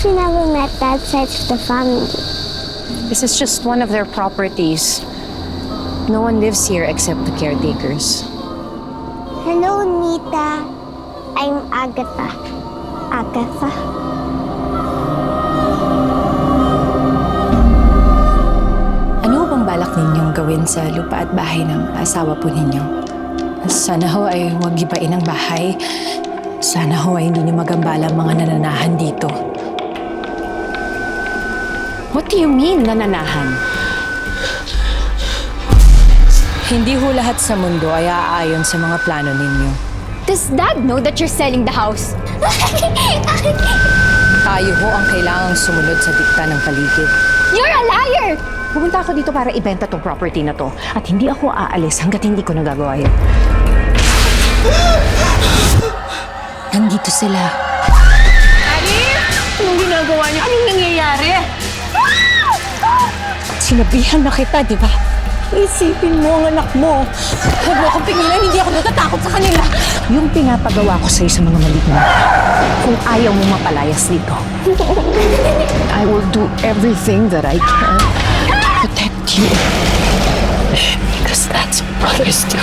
she never met that side of the family? This is just one of their properties. No one lives here except the caretakers. Hello, Nita. I'm Agatha. Agatha? Ano bang balak ninyong gawin sa lupa at bahay ng asawa po ninyo? Sana ho ay huwag gibain ang bahay. Sana ho ay hindi niyo magambala ang mga nananahan dito. What do you mean, nananahan? Hindi ho lahat sa mundo ay aayon sa mga plano ninyo. Does Dad know that you're selling the house? Tayo ho ang kailangang sumunod sa dikta ng paligid. You're a liar! Pumunta ako dito para ibenta tong property na to. At hindi ako aalis hanggat hindi ko nagagawa yun. Nandito sila. Anong ginagawa niyo? Anong nangyayari? Sinabihan na kita, di ba? Isipin mo ang anak mo. Huwag mo akong pingilan, hindi ako natatakot sa kanila. Yung pinapagawa ko sa'yo sa mga mali mo, kung ayaw mo mapalayas dito, I will do everything that I can to protect you. Because that's what brothers do.